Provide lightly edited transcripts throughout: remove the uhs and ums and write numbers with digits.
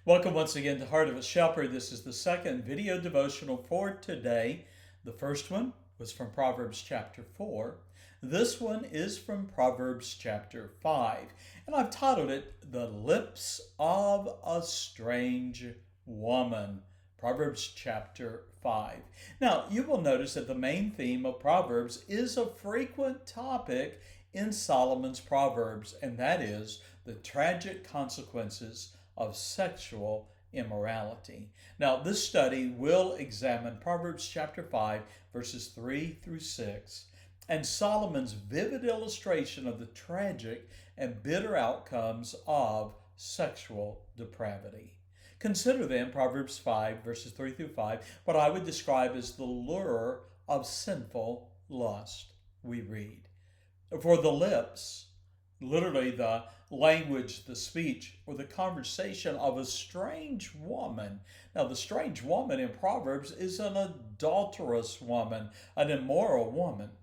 Welcome once again to Heart of a Shepherd. This is the second video devotional for today. The first one was from Proverbs chapter 4. This one is from Proverbs chapter 5. And I've titled it, The Lips of a Strange Woman. Proverbs chapter 5. Now, you will notice that the main theme of Proverbs is a frequent topic in Solomon's Proverbs, and that is the tragic consequences of sexual immorality. Now, this study will examine Proverbs chapter 5, verses 3 through 6, and Solomon's vivid illustration of the tragic and bitter outcomes of sexual depravity. Consider then Proverbs 5, verses 3 through 5, what I would describe as the lure of sinful lust. We read, "For the lips," literally the language, the speech, or the conversation of a strange woman. Now, the strange woman in Proverbs is an adulterous woman, an immoral woman.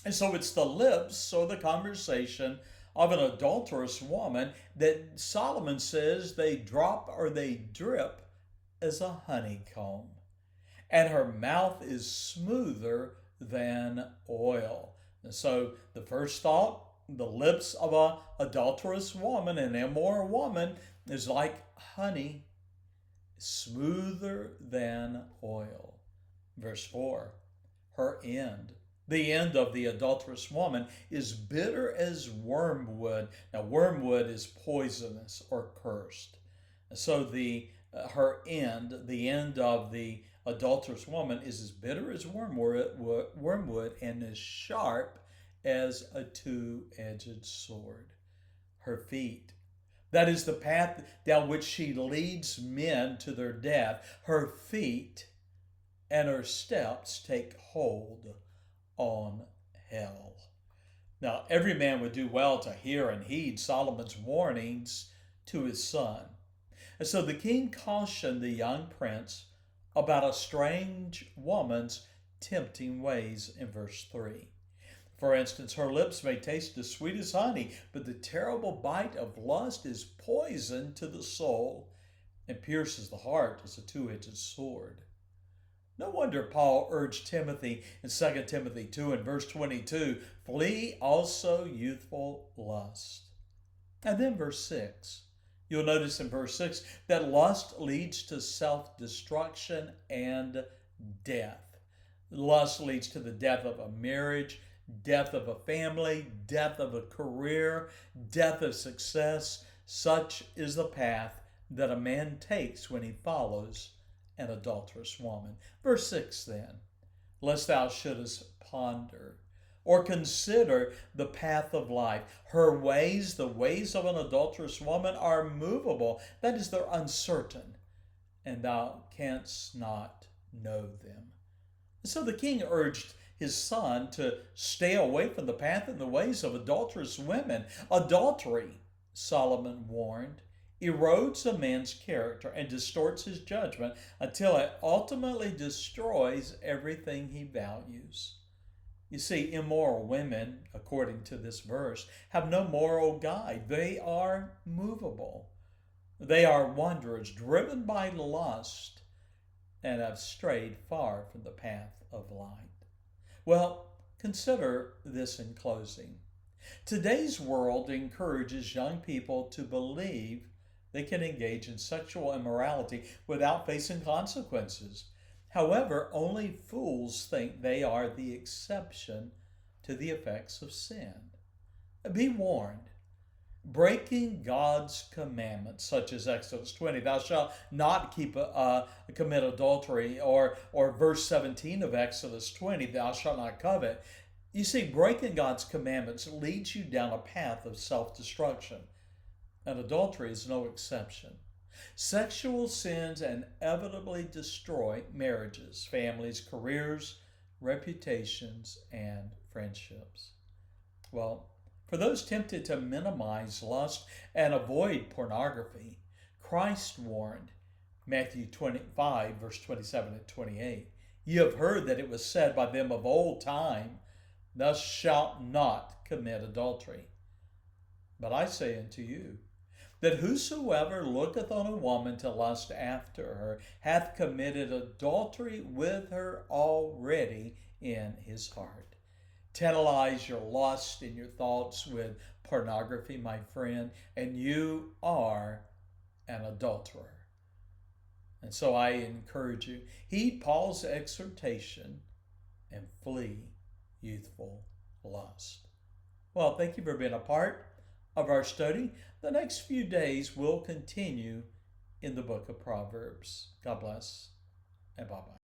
And so it's the lips or the conversation of an adulterous woman that Solomon says they drop or they drip as a honeycomb. And her mouth is smoother than oil. And so the first thought, the lips of an adulterous woman, an immoral woman, is like honey, smoother than oil. Verse 4, her end. The end of the adulterous woman is bitter as wormwood. Now, wormwood is poisonous or cursed. So the end of the adulterous woman is as bitter as wormwood and as sharp as a two-edged sword. Her feet, that is the path down which she leads men to their death. Her feet and her steps take hold on hell. Now, every man would do well to hear and heed Solomon's warnings to his son. And so the king cautioned the young prince about a strange woman's tempting ways in verse 3. For instance, her lips may taste as sweet as honey, but the terrible bite of lust is poison to the soul and pierces the heart as a two-edged sword. No wonder Paul urged Timothy in 2 Timothy 2 and verse 22, flee also youthful lust. And then verse 6. You'll notice in verse 6 that lust leads to self-destruction and death. Lust leads to the death of a marriage, death of a family, death of a career, death of success. Such is the path that a man takes when he follows an adulterous woman. Verse 6 then, lest thou shouldest ponder or consider the path of life. Her ways, the ways of an adulterous woman, are movable. That is, they're uncertain, and thou canst not know them. So the king urged his son to stay away from the path and the ways of adulterous women. Adultery, Solomon warned, erodes a man's character and distorts his judgment until it ultimately destroys everything he values. You see, immoral women, according to this verse, have no moral guide. They are movable. They are wanderers, driven by lust, and have strayed far from the path of light. Well, consider this in closing. Today's world encourages young people to believe they can engage in sexual immorality without facing consequences. However, only fools think they are the exception to the effects of sin. Be warned. Breaking God's commandments, such as Exodus 20, thou shalt not commit adultery, or verse 17 of Exodus 20, thou shalt not covet. You see, breaking God's commandments leads you down a path of self-destruction, and adultery is no exception. Sexual sins inevitably destroy marriages, families, careers, reputations, and friendships. Well, for those tempted to minimize lust and avoid pornography, Christ warned, Matthew 25, verse 27 and 28, "You have heard that it was said by them of old time, thou shalt not commit adultery. But I say unto you, that whosoever looketh on a woman to lust after her hath committed adultery with her already in his heart. Tantalize your lust and your thoughts with pornography, my friend, and you are an adulterer. And so I encourage you, heed Paul's exhortation and flee youthful lust. Well, thank you for being a part of our study. The next few days will continue in the book of Proverbs. God bless and bye-bye.